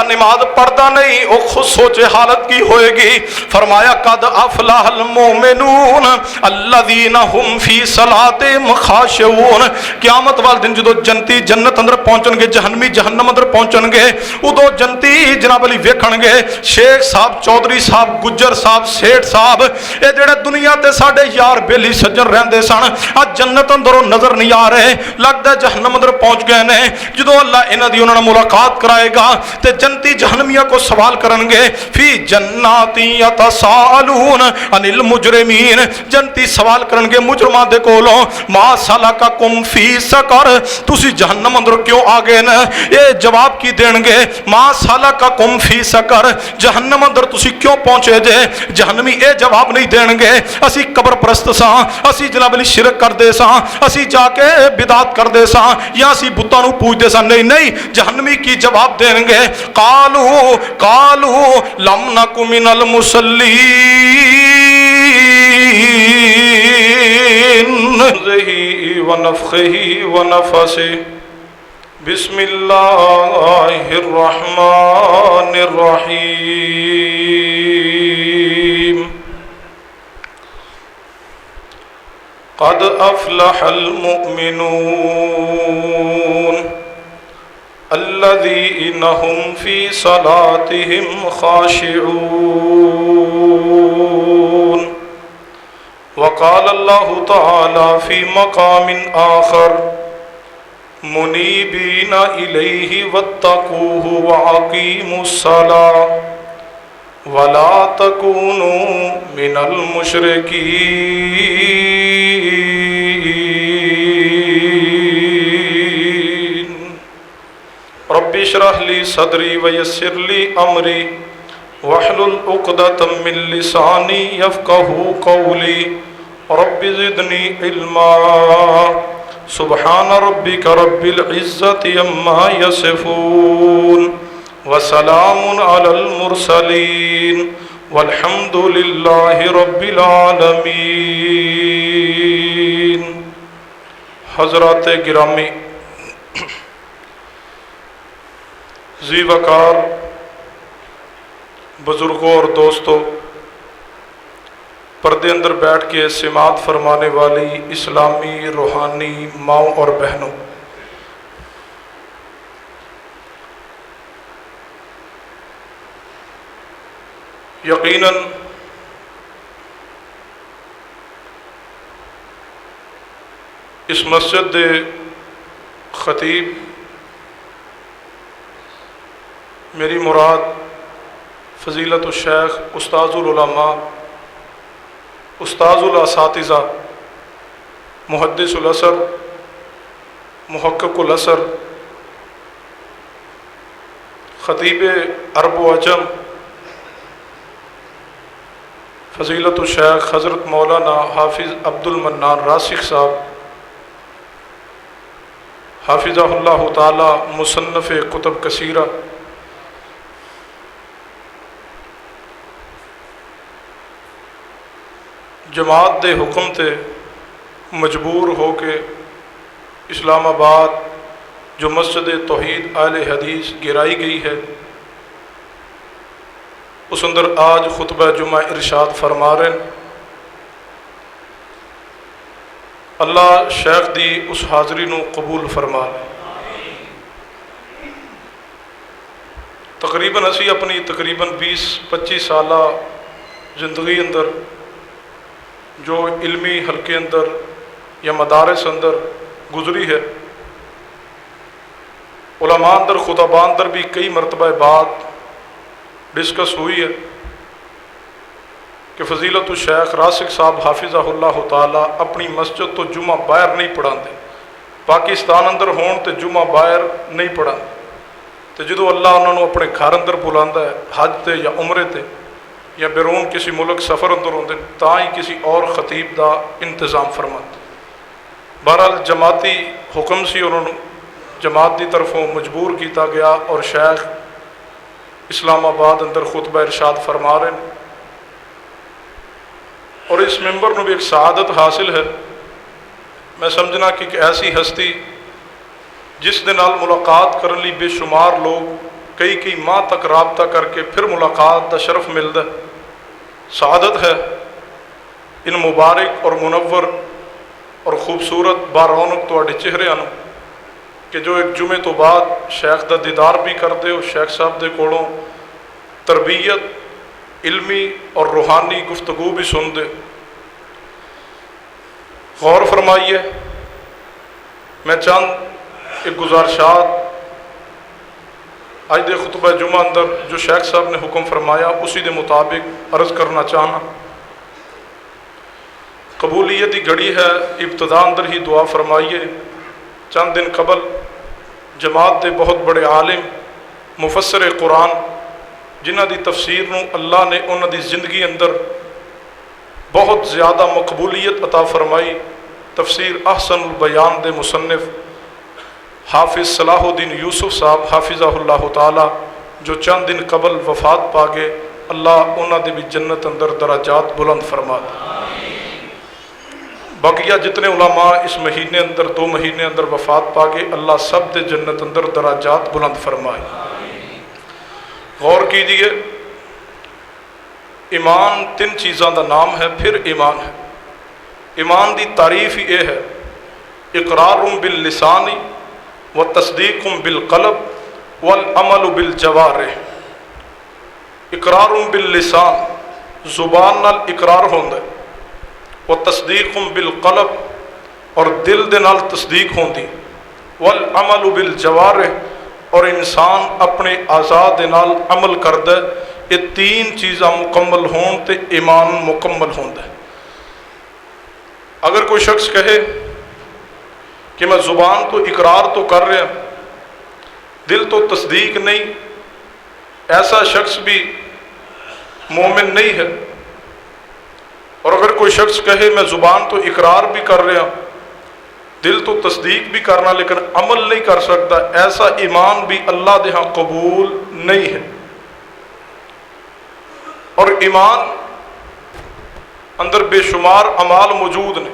نماز پڑھتا نہیں وہ خود سوچے حالت کی ہوئے گی. فرمایا قد افلح المؤمنون الذین هم فی صلاتهم خاشعون. قیامت والے دن جدو جنتی جنت اندر پہنچن گے، جہنمی جہنم اندر پہنچن گے، ادو جنتی جناب علی ویکھن گے شیخ صاحب، چودھری صاحب، گجر صاحب، سیٹھ صاحب، اے جڑے دنیا تے ساڈے یار بیلی سجن رہندے سن، اج جنت اندروں نظر نہیں آ رہے، لگدا جہنم اندر پہنچ گئے نے. جدو اللہ انہاں دی انہاں نال ملاقات کرائے گا تے جنتی جہنمیہ کو سوال کرن گے فی جناتی یتساءلون عن المجرمین. جنتی سوال کرن گے مجرمان دے کولوں ما سلککم فی سقر، تسی جہنم اندر کیوں آ گئے نا؟ یہ جواب کی دین گے ما سلککم فی سقر، جہنم اندر تسی کیوں پہنچے جے؟ جہنمی اے جواب نہیں دین گے اسی قبر پرست ساں، اسی جناب علی شرک کردے ساں، اسی جا کے بدعت کردے ساں، یا اسی بتاں نو پوجدے ساں. نہیں نہیں، جہنمی کی جواب دیں گے قالوا لم نک من المصلین ونفخه ونفسه بسم اللہ الرحمن الرحیم قد افلح المؤمنون الذین هم فی صلاتهم خاشعون. وقال اللہ تعالی فی مقام آخر منیبین الیہ واتقوہ واقیموا الصلاۃ ولا تکونوا من المشرکین. رب اشرح لی صدری ویسر لی امری واحلل عقدۃ من لسانی یفقہوا قولی. رب زدنی علما. سبحان ربک رب العزۃ عما یصفون وسلام علی المرسلین والحمد للہ رب العالمین. حضرات گرامی، ذی وقار بزرگوں اور دوستوں، پردے اندر بیٹھ کے سماعت فرمانے والی اسلامی روحانی ماؤں اور بہنوں، یقیناً اس مسجد دے خطیب میری مراد فضیلت الشیخ استاذ العلماء، استاذ الاساتذہ، محدث العصر، محقق العصر، خطیب عرب و عجم، فضیلت الشیخ حضرت مولانا حافظ عبد المنان راسخ صاحب حافظہ اللہ تعالی، مصنف کتب کثیرہ، جماعت دے حکم تے مجبور ہو کے اسلام آباد جو مسجد توحید اہل حدیث گرائی گئی ہے، اس اندر آج خطبہ جمعہ ارشاد فرما رہے ہیں. اللہ شیخ دی اس حاضری نو قبول فرما لے. تقریباً اسی اپنی تقریباً 20-25 سالہ زندگی اندر جو علمی حلقے اندر یا مدارس اندر گزری ہے، علماء اندر خطباء اندر بھی کئی مرتبہ بات ڈسکس ہوئی ہے کہ فضیلت الشیخ راسخ صاحب حافظہ اللہ تعالی اپنی مسجد تو جمعہ باہر نہیں پڑھاندے، پاکستان اندر ہون تے جمعہ باہر نہیں پڑھاندے، تے جدو اللہ انہوں نے اپنے گھر اندر بلاندا ہے حج تے یا عمرے تے یا بیرون کسی ملک سفر اندر ہوندے تاں ہی کسی اور خطیب دا انتظام فرماتے. بہرحال جماعتی حکم سی، انہوں نے جماعت دی طرفوں مجبور کیتا گیا اور شیخ اسلام آباد اندر خطبہ ارشاد فرما رہے ہیں. اور اس ممبر نو بھی ایک سعادت حاصل ہے، میں سمجھنا کہ ایک ایسی ہستی جس دے نال ملاقات کرن لی بے شمار لوگ کئی ماہ تک رابطہ کر کے پھر ملاقات دا شرف ملتا ہے۔ سعادت ہے ان مبارک اور منور اور خوبصورت بارونق تواڈے چہرے نو کہ جو ایک جمعے تو بعد شیخ دا دیدار بھی کرتے ہو، شیخ صاحب دے کولوں تربیت علمی اور روحانی گفتگو بھی سن دے۔ غور فرمائیے، میں چند ایک گزارشات آج دے خطبہ جمعہ اندر جو شیخ صاحب نے حکم فرمایا اسی دے مطابق عرض کرنا چاہنا۔ قبولیت دی گھڑی ہے، ابتدا اندر ہی دعا فرمائیے۔ چند دن قبل جماعت دے بہت بڑے عالم مفسر قرآن جنہ دی تفسیر نو اللہ نے انہاں دی زندگی اندر بہت زیادہ مقبولیت عطا فرمائی، تفسیر احسن البیان دے مصنف حافظ صلاح الدین یوسف صاحب حافظہ اللہ تعالی جو چند دن قبل وفات پا گئے، اللہ انہاں دے بھی جنت اندر درجات بلند فرما دے۔ باقیہ جتنے علماء اس مہینے اندر 2 مہینے اندر وفات پا گئے، اللہ سب دے جنت اندر درجات بلند فرمائے۔ غور کیجئے، ایمان 3 چیزاں دا نام ہے، پھر ایمان ہے۔ ایمان دی تعریف ہی یہ ہے، اقرار باللسان و تصدیق بالقلب والعمل بالجوارح۔ اقرار باللسان، زبان نال اقرار ہوندا ہے، و تصدیق بالقلب اور دل دے نال تصدیق ہوندی، والعمل بالجوارح اور انسان اپنے اعضاء دے نال عمل کردا ہے۔ یہ 3 چیزاں مکمل ہون تے ایمان مکمل ہوندا ہے۔ اگر کوئی شخص کہے کہ میں زبان تو اقرار تو کر رہا دل تو تصدیق نہیں، ایسا شخص بھی مومن نہیں ہے۔ اور اگر کوئی شخص کہے میں زبان تو اقرار بھی کر رہا دل تو تصدیق بھی کرنا لیکن عمل نہیں کر سکتا، ایسا ایمان بھی اللہ دے ہاں قبول نہیں ہے۔ اور ایمان اندر بے شمار اعمال موجود نے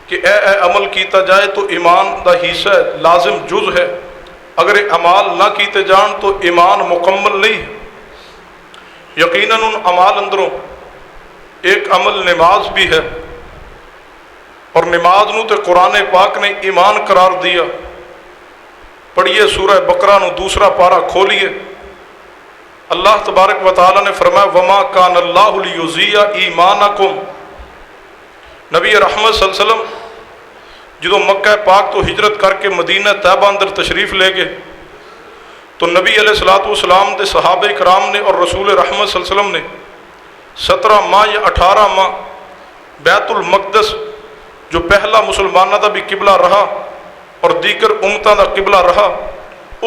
کہ اے عمل کیتا جائے تو ایمان دا حصہ ہے، لازم جز ہے۔ اگر یہ اعمال نہ کیتے جان تو ایمان مکمل نہیں ہے۔ یقیناً ان اعمال اندروں ایک عمل نماز بھی ہے، اور نماز نو تے قرآن پاک نے ایمان قرار دیا۔ پڑھیے سورہ بقرہ نو 2 پارہ کھولیے، اللہ تبارک و تعالی نے فرمایا وما کان اللہ لیضیع ایمانکم۔ نبی رحمت صلی اللہ علیہ وسلم جدو مکہ پاک تو ہجرت کر کے مدینہ طیبہ اندر تشریف لے گئے تو نبی علیہ الصلوۃ والسلام دے صحابہ کرام نے اور رسول رحمت صلی اللہ علیہ وسلم نے 17 ماہ یا 18 ماہ بیت المقدس جو پہلا مسلمانہ دا بھی قبلہ رہا اور دیگر امتاں دا قبلہ رہا،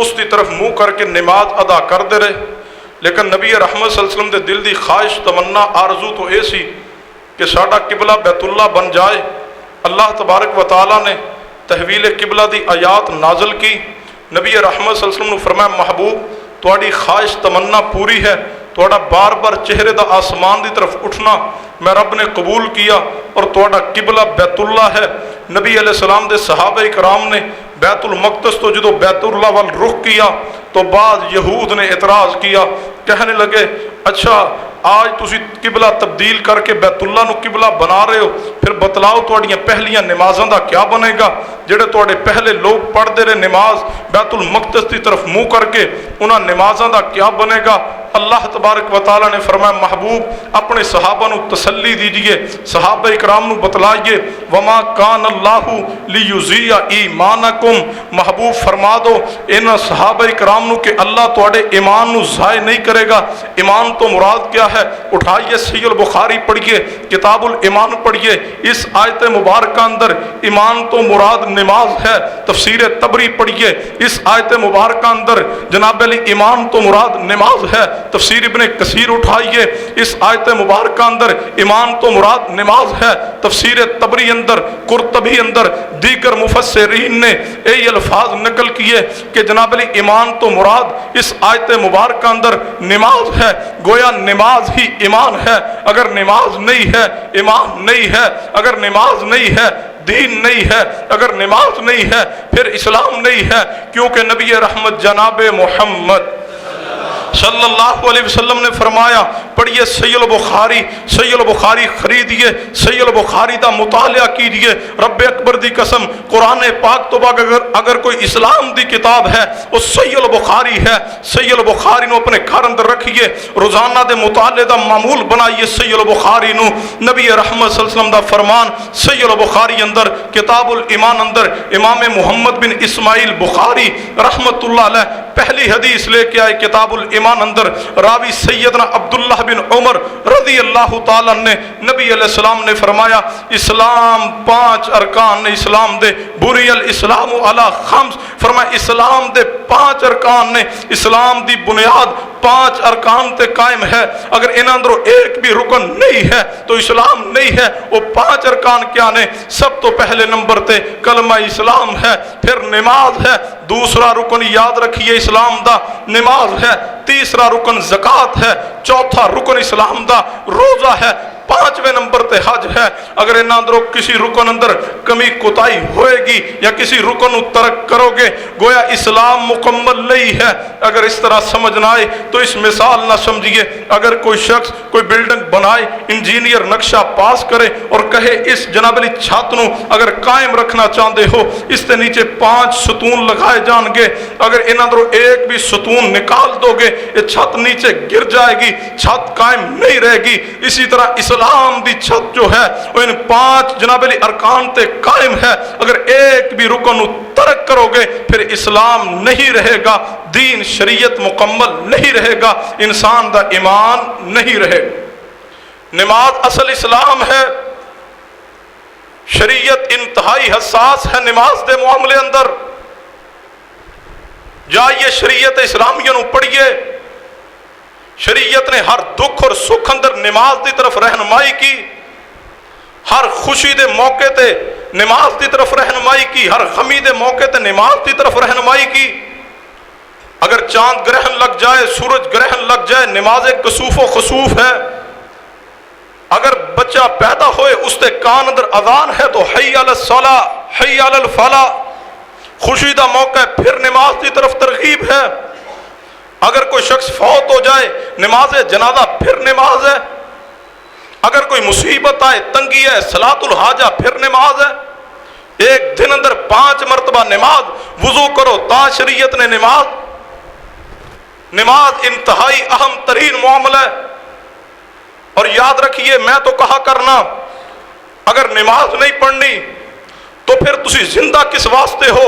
اس کی طرف منہ کر کے نماز ادا کرتے رہے۔ لیکن نبی رحمت صلی اللہ علیہ وسلم دے دل دی خواہش تمنا آرزو تو اے سی کہ ساڈا قبلہ بیت اللہ بن جائے۔ اللہ تبارک و تعالیٰ نے تحویل قبلہ دی آیات نازل کی۔ نبی رحمت صلی اللہ علیہ وسلم نے فرمایا محبوب تواڈی خواہش تمنا پوری ہے، تواڈا بار بار چہرے دا آسمان دی طرف اٹھنا میں رب نے قبول کیا اور تواڈا قبلہ بیت اللہ ہے۔ نبی علیہ السلام دے صحابہ کرام نے بیت المقدس تو جدو بیت اللہ وال رخ کیا تو بعد یہود نے اعتراض کیا، کہنے لگے اچھا آج تسی قبلہ تبدیل کر کے بیت اللہ نو قبلہ بنا رہے ہو، پھر بتلاؤ تواڈیاں پہلیاں نمازاں دا کیا بنے گا؟ جڑے تواڈے پہلے لوگ پڑھتے رہے نماز بیت المقدس کی طرف منہ کر کے، انہاں نمازاں دا کیا بنے گا؟ اللہ تبارک و تعالیٰ نے فرمایا محبوب اپنے صحابہ نو تسلی دیجئے، صحابہ اکرام نو بتلائیے وما کان اللہ لیضیع ایمانکم، محبوب فرما دو ان صحابہ اکرام نو کہ اللہ تواڈے ایمان نو ضائع نہیں کرے گا۔ ایمان تو مراد کیا ہے؟ اٹھائیے صحیح البخاری پڑھیے، کتاب الایمان پڑھیے، اس آیت مبارکہ اندر ایمان تو مراد نماز ہے۔ تفسیر طبری پڑھیے، اس آیت مبارکہ اندر جناب علی ایمان تو مراد نماز ہے۔ تفسیر ابن کثیر اٹھائیے، اس آیت مبارکہ اندر ایمان تو مراد نماز ہے۔ تفسیر طبری اندر، قرطبی اندر، دیگر مفسرین نے یہ الفاظ نقل کیے کہ جناب علی ایمان تو مراد اس آیت مبارکہ اندر نماز ہے، گویا نماز ہی ایمان ہے۔ اگر نماز نہیں ہے ایمان نہیں ہے، اگر نماز نہیں ہے دین نہیں ہے، اگر نماز نہیں ہے پھر اسلام نہیں ہے، کیونکہ نبی رحمت جناب محمد صلی اللہ علیہ وسلم نے فرمایا پڑھیے صحیح البخاری خریدیے، صحیح البخاری دا مطالعہ کیجیے۔ رب اکبر دی قسم قرآن پاک تو بعد اگر کوئی اسلام دی کتاب ہے وہ صحیح البخاری ہے۔ صحیح البخاری نو اپنے گھر اندر رکھیے، روزانہ دے مطالعے دا معمول بنائیے صحیح البخاری نو۔ نبی رحمت صلی اللہ علیہ وسلم دا فرمان صحیح البخاری اندر کتاب الایمان اندر امام محمد بن اسماعیل بخاری رحمت اللہ علیہ پہلی حدیث لے کے آئے کتاب الایمان اندر، راوی سیدنا عبداللہ بن عمر رضی اللہ تعالیٰ نے نبی علیہ السلام نے فرمایا اسلام 5 ارکان نے اسلام دے، بنی الاسلام علی 5، فرمایا اسلام دے 5 ارکان نے، اسلام دی بنیاد 5 ارکان تے قائم ہے، اگر ان اندروں ایک بھی رکن نہیں ہے تو اسلام نہیں ہے۔ وہ 5 ارکان کیا نے؟ سب تو پہلے نمبر تے کلمہ اسلام ہے، پھر نماز ہے، دوسرا رکن یاد رکھیے اسلام دا نماز ہے، تیسرا رکن زکوٰۃ ہے، چوتھا رکن اسلام دا روزہ ہے، 5ویں نمبر تے حج ہے۔ اگر ان اندروں کسی رکن اندر کمی کوتاہی ہوئے گی یا کسی رکن کو ترک کرو گے گویا اسلام مکمل نہیں ہے۔ اگر اس طرح سمجھ نہ آئے تو اس مثال نہ سمجھیے، اگر کوئی شخص کوئی بلڈنگ بنائے، انجینئر نقشہ پاس کرے اور کہے اس جناب علی چھت نو اگر قائم رکھنا چاہتے ہو اس کے نیچے 5 ستون لگائے جان گے، اگر ان اندروں ایک بھی ستون نکال دو گے یہ چھت نیچے گر جائے گی، چھت قائم نہیں رہے گی۔ اسی طرح اسلام دی چھت جو ہے وہ ان 5 جناب علی ارکان تے قائم ہے، اگر ایک بھی رکن ترک کرو گے پھر اسلام نہیں رہے گا، دین شریعت مکمل نہیں رہے گا، انسان دا ایمان نہیں رہے گا۔ نماز اصل اسلام ہے، شریعت انتہائی حساس ہے نماز دے معاملے اندر۔ جائیے شریعت اسلامیہ نو پڑھیے، شریعت نے ہر دکھ اور سکھ اندر نماز دی طرف رہنمائی کی، ہر خوشی دے موقع تے نماز دی طرف رہنمائی کی، ہر غمی دے موقع تے نماز دی طرف رہنمائی کی۔ اگر چاند گرہن لگ جائے، سورج گرہن لگ جائے، نماز کسوف و خسوف ہے۔ اگر بچہ پیدا ہوئے اس تے کان اندر اذان ہے تو حی علی الصلاۃ حی علی الفلاح، خوشی دا موقع ہے پھر نماز دی طرف ترغیب ہے۔ اگر کوئی شخص فوت ہو جائے نماز جنازہ پھر نماز ہے۔ اگر کوئی مصیبت آئے، تنگی ہے، صلاۃ الحاجہ پھر نماز ہے۔ ایک دن اندر 5 مرتبہ نماز، وضو کرو تا شریعت نے نماز انتہائی اہم ترین معاملہ ہے۔ اور یاد رکھیے میں تو کہا کرنا اگر نماز نہیں پڑھنی تو پھر تسی زندہ کس واسطے ہو؟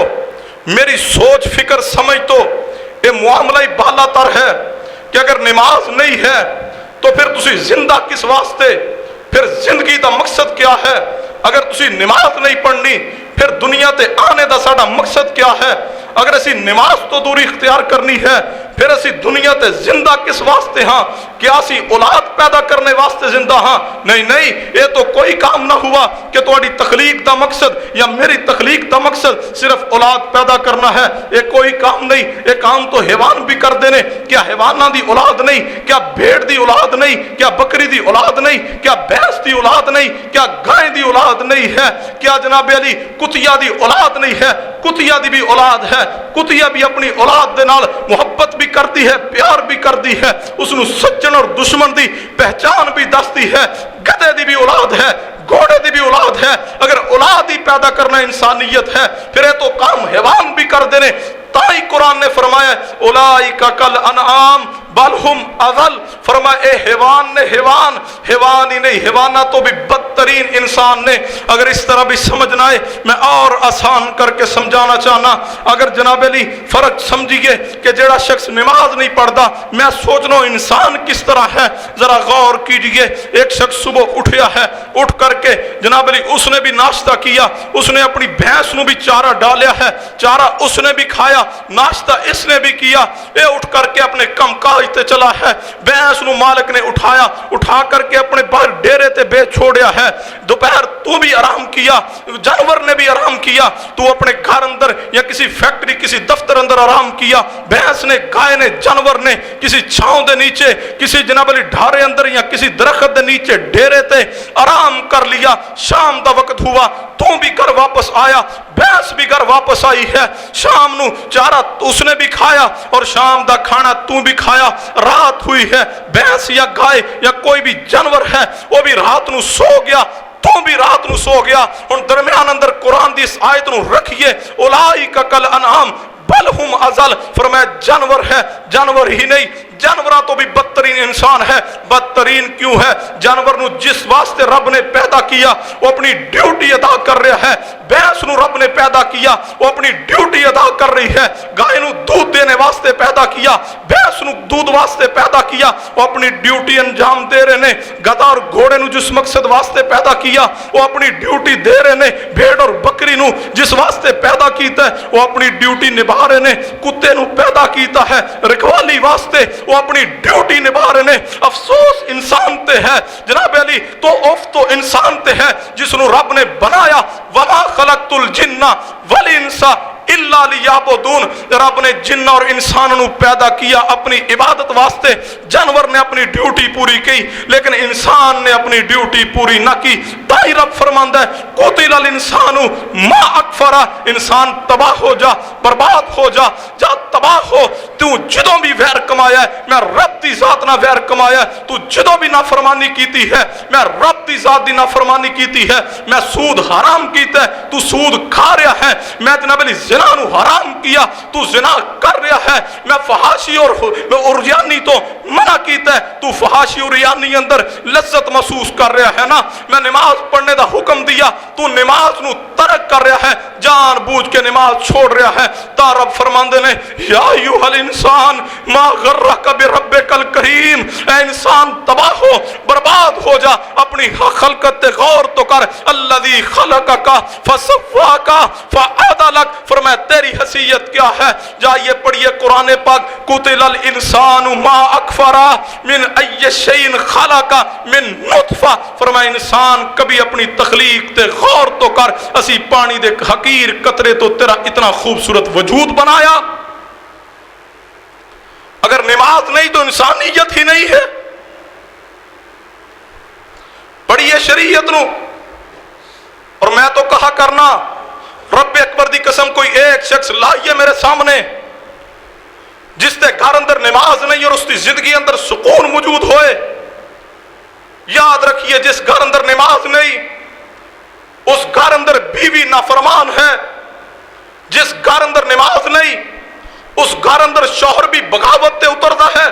میری سوچ فکر سمجھ تو یہ معاملہ ہی بالا تر ہے کہ اگر نماز نہیں ہے تو پھر تسی زندہ کس واسطے؟ پھر زندگی دا مقصد کیا ہے؟ اگر تسی نماز نہیں پڑھنی پھر دنیا تے آنے دا ساڈا مقصد کیا ہے؟ اگر اسی نماز تو دوری اختیار کرنی ہے پھر اسی دنیا تے زندہ کس واسطے ہاں؟ کیا اسی اولاد پیدا کرنے واسطے زندہ ہاں؟ نہیں، یہ تو کوئی کام نہ ہوا کہ تہاڈی تخلیق دا مقصد یا میری تخلیق دا مقصد صرف اولاد پیدا کرنا ہے، یہ کوئی کام نہیں۔ یہ کام تو حیوان بھی کر دینے، کیا حیواناں دی اولاد نہیں؟ کیا بھیڑ دی اولاد نہیں؟ کیا بکری دی اولاد نہیں؟ کیا بھینس دی اولاد نہیں؟ کیا گائے دی اولاد نہیں ہے؟ کیا جناب علی کتیا دی اولاد نہیں ہے؟ کتیا دی بھی اولاد ہے، کتیا بھی اپنی اولاد دے نال محبت بھی کرتی ہے، پیار بھی کرتی ہے، اس نو سجن اور دشمن دی پہچان بھی دستی ہے۔ گدھے دی بھی اولاد ہے، گھوڑے دی بھی اولاد ہے۔ اگر اولاد ہی پیدا کرنا انسانیت ہے پھر یہ تو کام حیوان بھی کر دینے۔ تائی قرآن نے فرمایا اولئک کالانعام بل ہم اضل، فرمایا اے حیوان نے حیوان ہی نہیں، حیوانات تو بھی بدترین انسان نے۔ اگر اس طرح بھی سمجھنا ہے میں اور آسان کر کے سمجھانا چاہنا، اگر جناب علی فرق سمجھیے کہ جڑا شخص نماز نہیں پڑھتا میں سوچنا انسان کس طرح ہے، ذرا غور کیجئے۔ ایک شخص صبح اٹھیا ہے، اٹھ کر کے جناب علی اس نے بھی ناشتہ کیا، اس نے اپنی بھینس نو بھی چارہ ڈالیا ہے، چارہ اس نے بھی کھایا، ناشتہ اس نے بھی کیا، اے اٹھ کر کے اپنے کم کاج تے چلا ہے۔ بھینس نو مالک نے اٹھا کر کے اپنے باہر ڈیرے تے بے چھوڑیا ہے۔ دوپہر تو بھی آرام کیا, جانور نے بھی آرام کیا, تو اپنے گھر اندر یا کسی فیکٹری کسی دفتر اندر آرام کیا, بھینس نے گائے نے جانور نے کسی چھاؤں دے نیچے کسی جناب علی ڈھارے اندر یا کسی درخت دے نیچے ڈیرے تے آرام کر لیا. شام دا وقت ہوا تو بھی گھر واپس آیا, بھینس بھی گھر واپس آئی ہے, شام نو چارہ اس نے بھی کھایا اور شام دا کھانا تو بھی کھایا. رات ہوئی ہے, بھینس یا گائے یا کوئی بھی جانور ہے وہ بھی رات نو سو گیا, تو بھی رات نو سو گیا. اور درمیان اندر قرآن دی اس آیت نو رکھیے, اولئک کل انعام بل ہم اضل. فرمایا جانور ہے, جانور ہی نہیں, جانوراں تو بھی بدترین انسان ہے. بدترین کیوں ہے؟ جانور نو جس واسطے رب نے پیدا کیا وہ اپنی ڈیوٹی ادا کر رہا ہے. بھینس نو رب نے پیدا کیا وہ اپنی ڈیوٹی ادا کر رہی ہے. گائے نو دودھ دینے واسطے پیدا کیا, بھینس نو دودھ واسطے پیدا کیا, وہ اپنی ڈیوٹی انجام دے رہے نے. گدھا اور گھوڑے نو جس مقصد واسطے پیدا کیا وہ اپنی ڈیوٹی دے رہے نے. بھیڑ اور بکری نو جس واسطے پیدا کیتا ہے وہ اپنی ڈیوٹی نبھا رہے نے. کتے نو پیدا کیتا ہے رکھوالی واسطے, وہ اپنی ڈیوٹی نبھا رہے نے. افسوس انسان تے ہے جناب علی, تو تو انسان تے ہے جس نو رب نے بنایا. وما خلقت الجن والانس الا لیعبدون. رب نے جن اور انسان نو پیدا کیا اپنی عبادت واسطے. جانور نے اپنی ڈیوٹی پوری کی لیکن انسان نے اپنی ڈیوٹی پوری نہ کی. تائی رب فرماندا ہے قتل الانسان ما اکفر. انسان تباہ ہو جا, برباد ہو جا, جا تباہ ہو. تو جدوں بھی ویر کمایا ہے میں رب دی ذات نہ ویر کمایا ہے. تو جدوں بھی نافرمانی کیتی ہے میں رب دی ذات دی نافرمانی کیتی ہے. میں سود حرام کیتا ہے تو سود کھا رہا ہے. میں جناب علی زنا نو حرام کیا تو زنا کر رہا ہے. میں فحاشی اور عریانی تو منع کیتا ہے تو فحاشی اور عریانی اندر لذت محسوس کر رہا ہے نا. میں نماز پڑھنے دا حکم دیا تو نماز نو ترک کر رہا ہے, جان بوجھ کے نماز چھوڑ رہا ہے. تا رب فرماندے نے یا ایھا الانسان ما غرک بربک الکریم. اے انسان تباہ ہو, برباد ہو جا, اپنی خلقت تے غور تو کر. الذی خلقک فسواک فعدلک. فرمایا تیری حیثیت کیا ہے؟ جائیے پڑھیے قرآن پاک. قتل الانسان ما اکفر من ای شیء خلق من نطفہ. فرمایا انسان کبھی اپنی تخلیق تے غور تو کر. اسی پانی دے حقیر قطرے تو تیرا اتنا خوبصورت وجود بنایا. اگر نماز نہیں تو انسانیت ہی نہیں ہے. پڑھیے شریعت نو. اور میں تو کہا کرنا رب اکبر دی قسم کوئی ایک شخص لائیے میرے سامنے جس تے گھر اندر نماز نہیں اور اس کی زندگی اندر سکون موجود ہوئے. یاد رکھیے جس گھر اندر نماز نہیں اس گھر اندر بیوی نافرمان ہے. جس گھر اندر نماز نہیں اس گھر اندر شوہر بھی بغاوت تے اترتا ہے.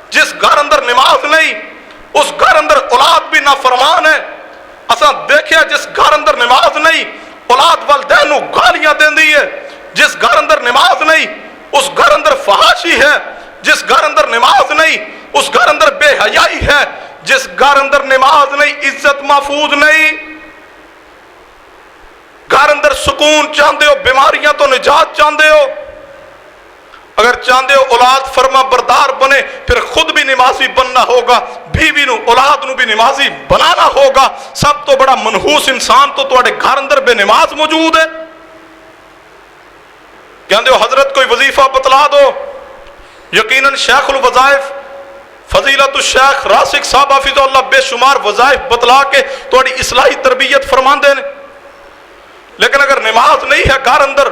جس گھر اندر نماز نہیں اس گھر اندر اولاد بھی نافرمان ہے. اساں دیکھیا جس گھر اندر نماز نہیں اولاد والدین نو گالیاں دیندی ہے. جس گھر اندر نماز نہیں اس گھر اندر فحاشی ہے. جس گھر اندر نماز نہیں اس گھر اندر بے حیائی ہے. جس گھر اندر نماز نہیں عزت محفوظ نہیں. گھر اندر سکون چاہتے ہو, بیماریاں تو نجات چاہتے ہو. اگر چاہتے ہو اولاد فرما بردار بنے پھر خود بھی نمازی بننا ہوگا, بیوی نو اولاد نو بھی نمازی بنانا ہوگا. سب تو بڑا منحوس انسان تو تواڈے گھر اندر بے نماز موجود ہے. کہندے ہو حضرت کوئی وظیفہ بتلا دو. یقیناً شیخ الوظائف فضیلت الشیخ راسک صاحب حافظ اللہ بے شمار وظائف بتلا کے تواڈی اصلاحی تربیت فرماندے نے. لیکن اگر نماز نہیں ہے گھر اندر,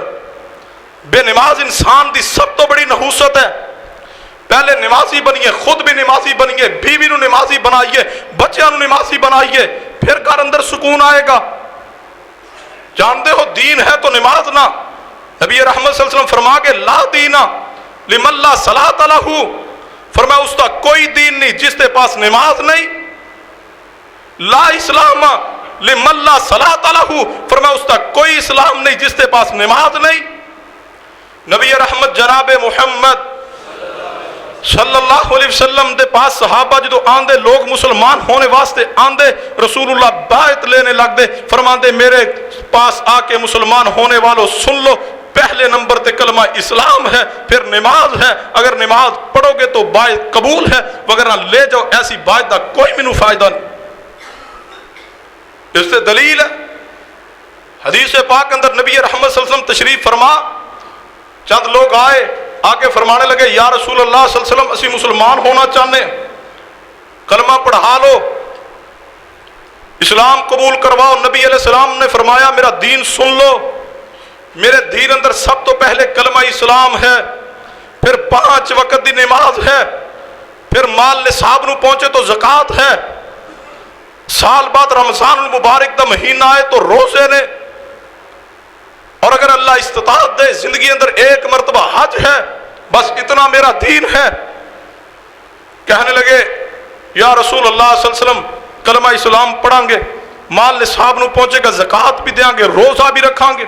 بے نماز انسان دی سب تو بڑی نحوست ہے. پہلے نمازی بنیے, خود بھی نمازی بنیے, بیوی نو نمازی بنائیے, بچیاں نو نمازی بنائیے, پھر گھر اندر سکون آئے گا. جانتے ہو دین ہے تو نماز نہ. نبی رحمت صلی اللہ علیہ وسلم فرما کے لا دینا لمن لا صلاۃ لہ. فرمایا اس کا کوئی دین نہیں جس کے پاس نماز نہیں. لا اسلام لمن لا صلاۃ لہ. فرمایا اس کا کوئی اسلام نہیں جس کے پاس نماز نہیں. نبی رحمت جناب محمد صلی اللہ علیہ وسلم دے پاس صحابہ جدو آندے لوگ مسلمان ہونے واسطے آندے, رسول اللہ بیعت لینے لگ دے. فرماندے میرے پاس آ کے مسلمان ہونے والوں سن لو, پہلے نمبر تے کلمہ اسلام ہے, پھر نماز ہے. اگر نماز پڑھو گے تو بیعت قبول ہے, وگرنہ لے جاؤ ایسی بیعت دا کوئی مینوں فائدہ نہیں. اس سے دلیل ہے حدیث پاک اندر نبی رحمت صلی اللہ علیہ وسلم تشریف فرما، چند لوگ آئے آکے فرمانے لگے یا رسول اللہ صلی اللہ علیہ وسلم اسی مسلمان ہونا چاہنے، کلمہ پڑھا لو، اسلام قبول کرواؤ۔ نبی علیہ السلام نے فرمایا میرا دین سن لو، میرے دین اندر سب تو پہلے کلمہ اسلام ہے، پھر 5 وقت دی نماز ہے، پھر مال نصاب نو پہنچے تو زکوٰۃ ہے، سال بعد رمضان المبارک دا مہینہ آئے تو روزے نے، اور اگر اللہ استطاعت دے زندگی اندر 1 مرتبہ حج ہے، بس اتنا میرا دین ہے۔ کہنے لگے یا رسول اللہ صلی اللہ علیہ وسلم کلمہ اسلام پڑھیں گے، مال نصاب نو پہنچے گا، زکوٰۃ بھی دیں گے، روزہ بھی رکھاں گے،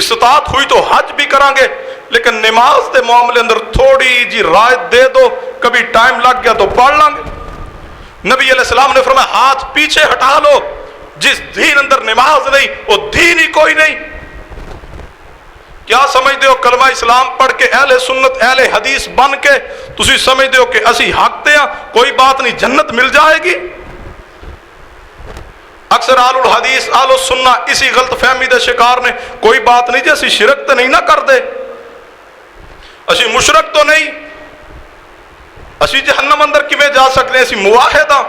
استطاعت ہوئی تو حج بھی کریں گے، لیکن نماز دے معاملے اندر تھوڑی جی رعایت دے دو، کبھی ٹائم لگ گیا تو پڑھ لیں گے۔ نبی علیہ السلام نے فرمایا ہاتھ پیچھے ہٹا لو، جس دین اندر نماز نہیں وہ دین ہی کوئی نہیں۔ کیا سمجھتے ہو کلمہ اسلام پڑھ کے اہل سنت اہل حدیث بن کے تسی سمجھتے ہو کہ اسی حق تے ہیں، کوئی بات نہیں جنت مل جائے گی؟ اکثر اہل الحدیث اہل السنہ اسی غلط فہمی دے شکار نے، کوئی بات نہیں جی اسی شرک تو نہیں نہ کر دے، اسی مشرک تو نہیں، اسی جہنم اندر کیویں جا سکتے ہیں، اسی موحد ہاں۔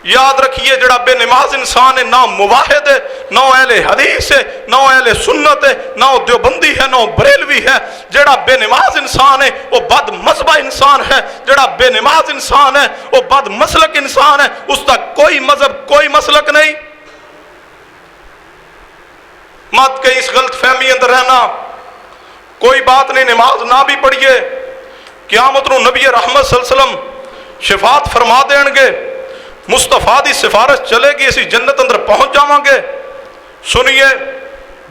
یاد رکھیے جڑا بے نماز انسان ہے نہ موحد ہے، نہ اہل حدیث ہے، نہ اہل سنت ہے، نہ دیوبندی ہے، نہ بریلوی ہے۔ جڑا بے نماز انسان ہے وہ بد مذہبہ انسان ہے، جڑا بے نماز انسان ہے وہ بد مسلک انسان ہے، اس تک کوئی مذہب کوئی مسلک نہیں۔ مت کہ اس غلط فہمی اندر رہنا، کوئی بات نہیں نماز نہ بھی پڑھیے، قیامت نو نبی رحمت صلی اللہ علیہ وسلم شفاعت فرما دیں گے، مصطفیٰ دی سفارش چلے گی، اسی جنت اندر پہنچ جاواں گے۔ سنیے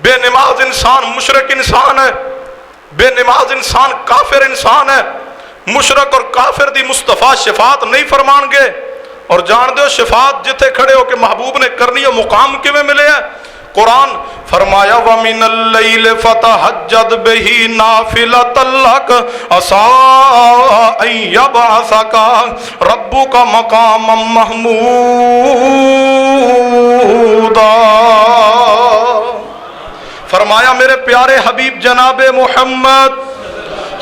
بے نماز انسان مشرک انسان ہے، بے نماز انسان کافر انسان ہے، مشرک اور کافر دی مصطفیٰ شفاعت نہیں فرمان گے۔ اور جان دو شفاعت جتھے کھڑے ہو کہ محبوب نے کرنی ہے مقام کیویں ملے ہے؟ قرآن فرمایا وَمِنَ اللَّيْلِ فَتَهَجَّدْ بِهِ نَافِلَةً لَكَ عَسَىٰ أَن يَبْعَثَكَ رَبُّكَ مَقَامًا مَحْمُودًا۔ فرمایا میرے پیارے حبیب جناب محمد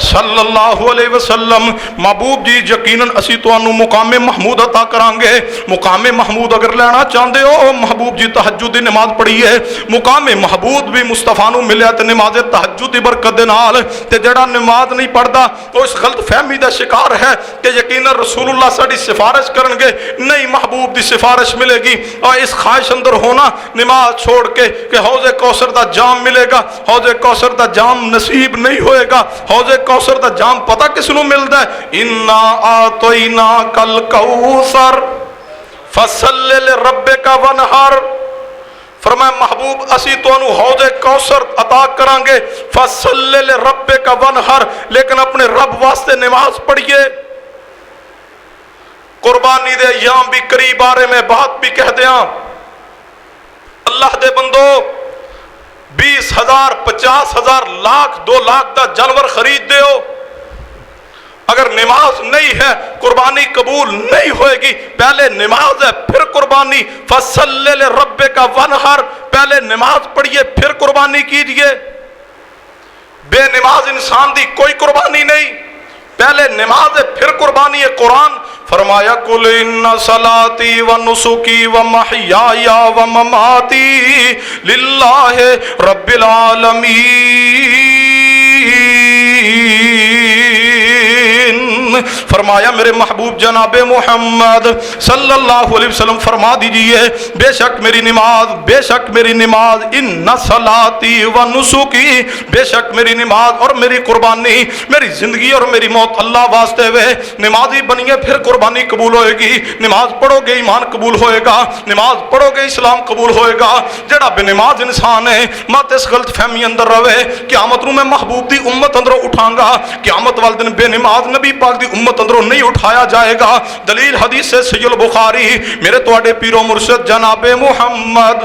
صلی اللہ علیہ وسلم محبوب جی یقیناً اسی تانوں مقام محمود عطا کران گے۔ مقام محمود اگر لینا چاہتے ہو محبوب جی تہجد دی نماز پڑھیے، مقام محمود بھی مصطفیٰ نو ملیا تے نماز تہجد دی برکت دے نال، تے جڑا نماز نہیں پڑھدا وہ اس غلط فہمی دا شکار ہے کہ یقیناً رسول اللہ ساڈی سفارش کرن گے، نہیں محبوب دی سفارش ملے گی۔ اور اس خواہش اندر ہونا نماز چھوڑ کے کہ حوض کوثر دا جام ملے گا، حوض کوثر دا جام نصیب نہیں ہوئے گا۔ حوض کوثر دا جام پتہ کس نو ملدا ہے؟ انا اعطیناک الکوثر فصل لربک وانحر۔ فرمایا محبوب اسی تانوں حوض کوثر عطا کران گے، فصل لربک وانحر، لیکن اپنے رب واسطے نماز پڑھیے۔ قربانی دے ایام بھی قریب آ رہے، میں بات بھی کہہ دیاں، اللہ دے بندو 20,000 50,000 لاکھ 2 لاکھ دا جانور خرید دے ہو، اگر نماز نہیں ہے قربانی قبول نہیں ہوئے گی۔ پہلے نماز ہے پھر قربانی، فصل لربک وانحر، پہلے نماز پڑھیے پھر قربانی کیجئے۔ بے نماز انسان دی کوئی قربانی نہیں، پہلے نماز ہے پھر قربانی ہے۔ قرآن فرمایا قل ان صلاتی و نسکی و محیای و مماتی للہ رب العالمین۔ فرمایا میرے محبوب جناب محمد صلی اللہ علیہ وسلم فرما دیجئے بے شک میری نماز، بے شک میری نماز، ان صلاتی و نسکی، بے شک میری نماز اور میری قربانی، میری زندگی اور میری موت اللہ واسطے ہوئے۔ نمازی بنیے پھر قربانی قبول ہوئے گی، نماز پڑھو گے ایمان قبول ہوئے گا، نماز پڑھو گے اسلام قبول ہوئے گا۔ جڑا بے نماز انسان ہے مت اس غلط فہمی اندر رہے، قیامت نو میں محبوب دی امت اندروں اٹھاں گا، قیامت والے دن بے نماز نبی پاک دی امت اندروں نہیں اٹھایا جائے گا۔ دلیل حدیث سے صحیح البخاری، میرے تواڈے پیر و مرشد جناب محمد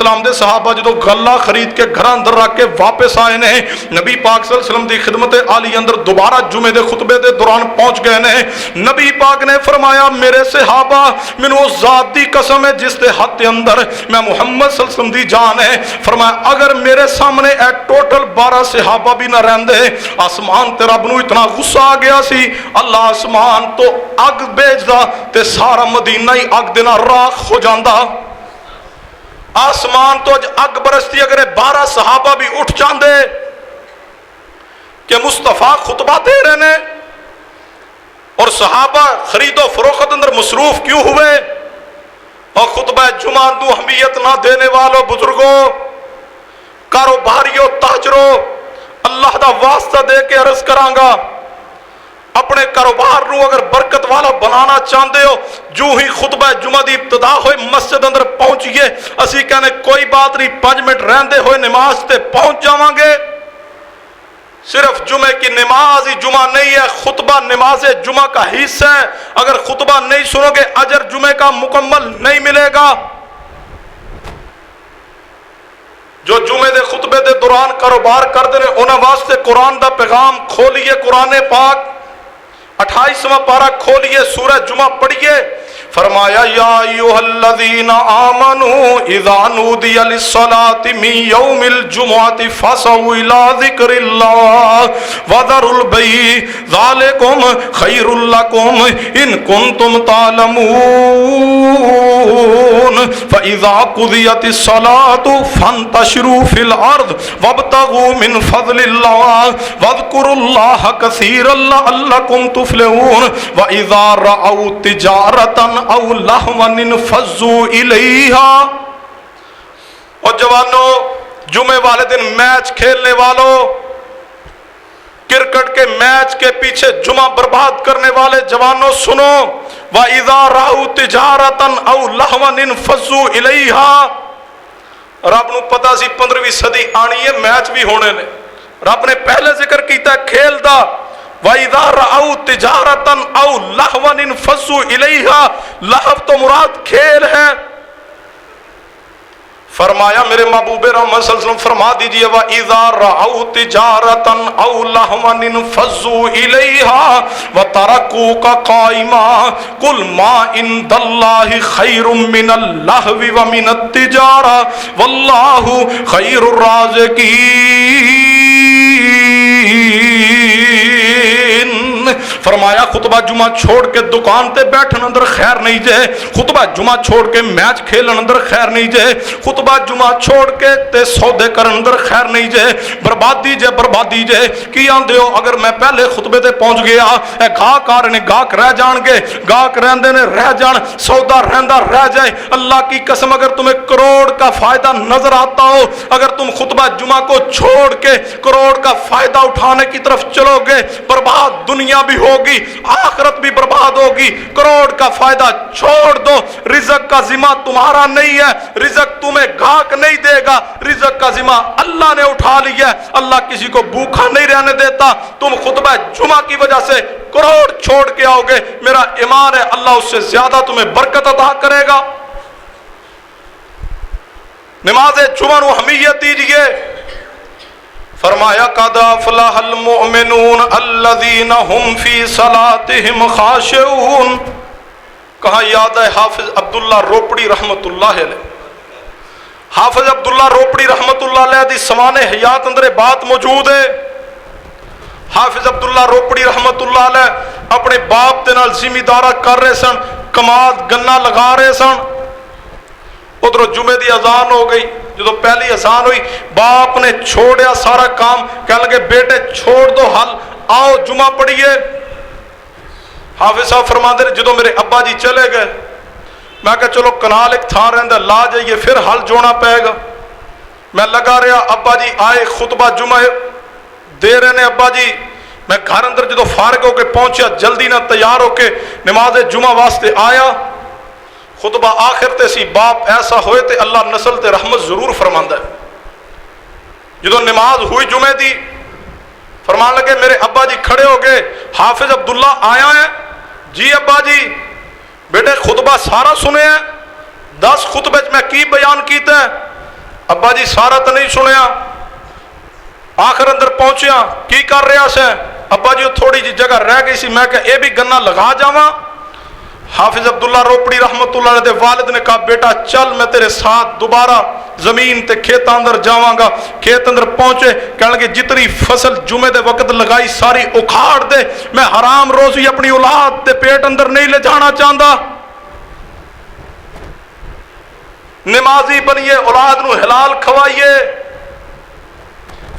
السلام دے صحابہ جدو غلہ خرید کے گھر اندر رکھ کے واپس آئے نے، نبی پاک صلی اللہ علیہ وسلم دی خدمت عالی اندر دوبارہ جمعے دے خطبے دے دوران پہنچ گئے نے، نبی پاک نے فرمایا میرے صحابہ مینوں اس ذات دی قسم ہے جس دے ہاتھ دے اندر میں محمد صلی اللہ علیہ وسلم دی جان ہے، فرمایا اگر میرے سامنے اے ٹوٹل 12 صحابہ بھی نہ رہندے، آسمان تے رب نو اتنا غصہ آ گیا سی، اللہ آسمان تو اگ بھیجدا تے سارا مدینہ ہی اگ دے نال راکھ ہو جاندا، آسمان تو اگ برستی اگر 12 صحابہ بھی اٹھ جاندے کہ مصطفیٰ خطبہ دے رہے ہیں، اور صحابہ خرید و فروخت اندر مصروف کیوں ہوئے، اور خطبہ جمعہ دو اہمیت نہ دینے والوں بزرگوں، کاروباریوں، تاجروں، اللہ دا واسطہ دے کے عرض کرانگا، اپنے کاروبار نو اگر برکت والا بنانا چاہتے ہو، جو ہی خطبہ جمعہ دی ابتدا ہوئے مسجد اندر پہنچیے، اسی کہنے کوئی بات نہیں 5 منٹ رہندے ہوئے نماز تے پہنچ جاواں گے، صرف جمعے کی نماز ہی جمعہ نہیں ہے، خطبہ نماز جمعہ کا حصہ ہے، اگر خطبہ نہیں سنو گے اجر جمعے کا مکمل نہیں ملے گا۔ جو جمعے دے خطبے دے دوران کاروبار کر دے انہاں واسطے قرآن دا پیغام کھولیے، قرآن پاک 28واں پارہ کھولیے، سورہ جمعہ پڑھیے، فرمایا یا ایھا الذین آمنوا اذا نودی للصلاة من یوم الجمعۃ فاسعوا الی ذکر اللہ وذروا البیع ذلکم خیر لکم ان کنتم تعلمون فاذا قضیت الصلاة فانتشروا فی الارض وابتغوا من فضل اللہ واذکروا اللہ کثیرا لعلکم تفلحون واذا رأوا تجارۃ او لہوا انفضوا الیہا، اور جوانوں جمعے والے دن میچ کھیلنے والوں، کرکٹ کے میچ کے پیچھے جمعہ برباد کرنے والے جوانوں سنو، وَإِذَا رَأَوْا تِجَارَةً أَوْ لَهْوًا انفضوا الیہا، رب نو پتا سی 15ویں صدی آنی ہے، میچ بھی ہونے نے، رب نے پہلے ذکر کیتا ہے کھیل دا، وَإِذَا رَأَوْا تِجَارَةً أَوْ لَهْوًا انفضوا الیہا، لہو تو مراد کھیل ہے، فرمایا میرے محبوب رحمت صلی اللہ علیہ وسلم فرما دیجئے وَإِذَا رَأَوْا تِجَارَةً أَوْ لَهْوًا انفضوا الیہا وَتَرَكُوكَ قَائِمًا قُلْ مَا عِندَ اللَّهِ خَيْرٌ مِّنَ اللَّهْوِ وَمِنَ التِّجَارَةِ وَاللَّهُ خَيْرُ الرَّازِقِينَ، فرمایا خطبہ جمعہ چھوڑ کے دکان تے بیٹھن اندر خیر نہیں جے، خطبہ جمعہ چھوڑ کے میچ کھیلن اندر خیر نہیں جے، خطبہ جمعہ چھوڑ کے تے سودے کرن اندر خیر نہیں جے، بربادی جے بربادی جے، کی آندے ہو اگر میں پہلے خطبے تے پہنچ گیا، اے گاہک آ رہے نے گاہک رہ جان گے، گاہک رہندے نے رہ جان، سودا رہندا رہ جائے، اللہ کی قسم اگر تمہیں کروڑ کا فائدہ نظر آتا ہو، اگر تم خطبہ جمعہ کو چھوڑ کے کروڑ کا فائدہ اٹھانے کی طرف چلو گے، برباد دنیا بھی ہوگی، آخرت بھی برباد ہوگی، کروڑ کا فائدہ چھوڑ دو، رزق کا ذمہ تمہارا نہیں ہے، رزق تمہیں گاہک نہیں دے گا، رزق کا ذمہ اللہ نے اٹھا لیا ہے، اللہ کسی کو بھوکا نہیں رہنے دیتا، تم خطبہ جمعہ کی وجہ سے کروڑ چھوڑ کے آؤ گے، میرا ایمان ہے اللہ اس سے زیادہ تمہیں برکت عطا کرے گا۔ نماز جمعہ نو اہمیت دیجئے، فرمایا قد افلح المؤمنون الذین هم فی صلاتهم خاشعون، کہاں یاد ہے حافظ عبداللہ روپڑی رحمت اللہ علیہ، حافظ عبداللہ روپڑی رحمت اللہ علیہ دی سوان حیات اندر بات موجود ہے، حافظ عبداللہ روپڑی رحمت اللہ علیہ اپنے باپ دے نال زمیندارہ کر رہے سن، کماد گنا لگا رہے سن، ادھر جمعے دی اذان ہو گئی، جدو پہلی اذان ہوئی باپ نے چھوڑیا سارا کام، کہنے لگے بیٹے چھوڑ دو حل، آؤ جمعہ پڑھیے، حافظ صاحب فرماتے ہیں جدو میرے ابا جی چلے گئے، میں کہا چلو کنال ایک تھان رہندہ لا جائیے پھر حل جوڑنا پائے گا، میں لگا رہا، ابا جی آئے خطبہ جمعہ دے رہے نے، ابا جی میں گھر اندر جدو فارغ ہو کے پہنچیا جلدی نہ تیار ہو کے نماز جمعہ واسطے آیا، خطبہ آخر تے سی باپ ایسا ہوئے تے اللہ نسل تے رحمت ضرور فرماندہ ہے، جدو نماز ہوئی جمعہ دی فرمان لگے میرے ابا جی کھڑے ہو گئے، حافظ عبداللہ آیا ہے، جی ابا جی بیٹے خطبہ سارا سنے ہیں، 10 خطبے میں کی بیان کیتا ہے، ابا جی سارا تو نہیں سنیا، آخر اندر پہنچیا کی کر رہا سے؟ ابا جی تھوڑی جی جگہ رہ گئی سی، میں کہ اے بھی گنا لگا جاواں۔ حافظ عبداللہ روپڑی رحمت اللہ علیہ دے والد نے کہا بیٹا چل میں تیرے ساتھ دوبارہ زمین تے کھیت اندر جاواں گا۔ کھیت اندر پہنچے، کہنے لگے جتنی فصل جمعے دے وقت لگائی ساری اکھاڑ دے، میں حرام روزی اپنی اولاد دے پیٹ اندر نہیں لے جانا چاہتا۔ نمازی بنیے، اولاد نو حلال کھوائیے۔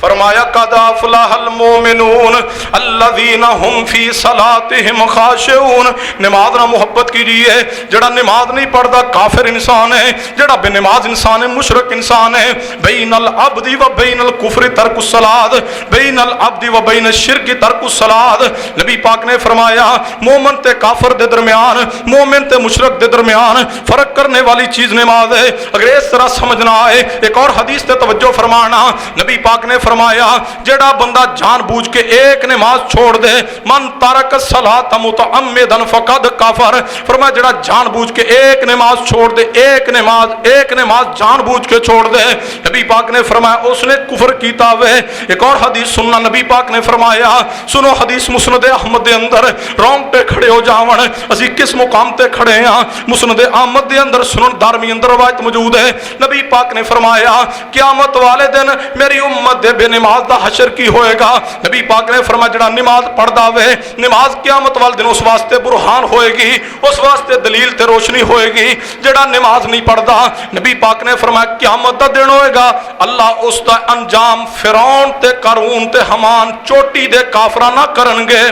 فرمایا قد افلح المؤمنون الذین هم فی صلاتهم خاشعون۔ نماز نہ محبت کیجیے، جڑا نماز نہیں پڑھتا کافر انسان ہے، جڑا بے نماز انسان ہے مشرک انسان ہے۔ بین العبد و بین الکفر ترک الصلاۃ، بین العبد و بین الشرک ترک الصلاۃ۔ نبی پاک نے فرمایا مومن تے کافر دے درمیان، مومن تے مشرک دے درمیان فرق کرنے والی چیز نماز ہے۔ اگر اس طرح سمجھنا ہے، ایک اور حدیث تے توجہ فرمانا، نبی پاک نے فرمایا جڑا بندہ جان بوجھ کے ایک نماز چھوڑ دے، من ترک الصلاۃ متعمدا فقد کفر۔ فرمایا جڑا جان بوجھ کے ایک نماز چھوڑ دے، ایک نماز جان بوجھ کے چھوڑ دے، نبی پاک نے فرمایا اس نے کفر کیتا ہوئے۔ ایک اور حدیث سننا، نبی پاک نے فرمایا سنو حدیث مسند احمد دے اندر، رونگٹے کھڑے ہو جاون اسی کس مقام تے کھڑے ہاں۔ مسند احمد دے اندر سنن دارمی اندر روایت موجود ہے، نبی پاک نے فرمایا قیامت والے دن میری امت دے بے نماز دا حشر کی ہوئے گا۔ نبی پاک نے فرمایا جڑا نماز پڑھدا ہوئے، نماز قیامت والے دن اس واسطے برہان ہوئے گی، اس واسطے دلیل تے روشنی ہوئے گی۔ جڑا نماز نہیں پڑھدا، نبی پاک نے فرمایا قیامت دا دن ہوئے گا، اللہ اس دا انجام فرعون تے قارون تے حمان چوٹی دے کافراں نہ کرن گے۔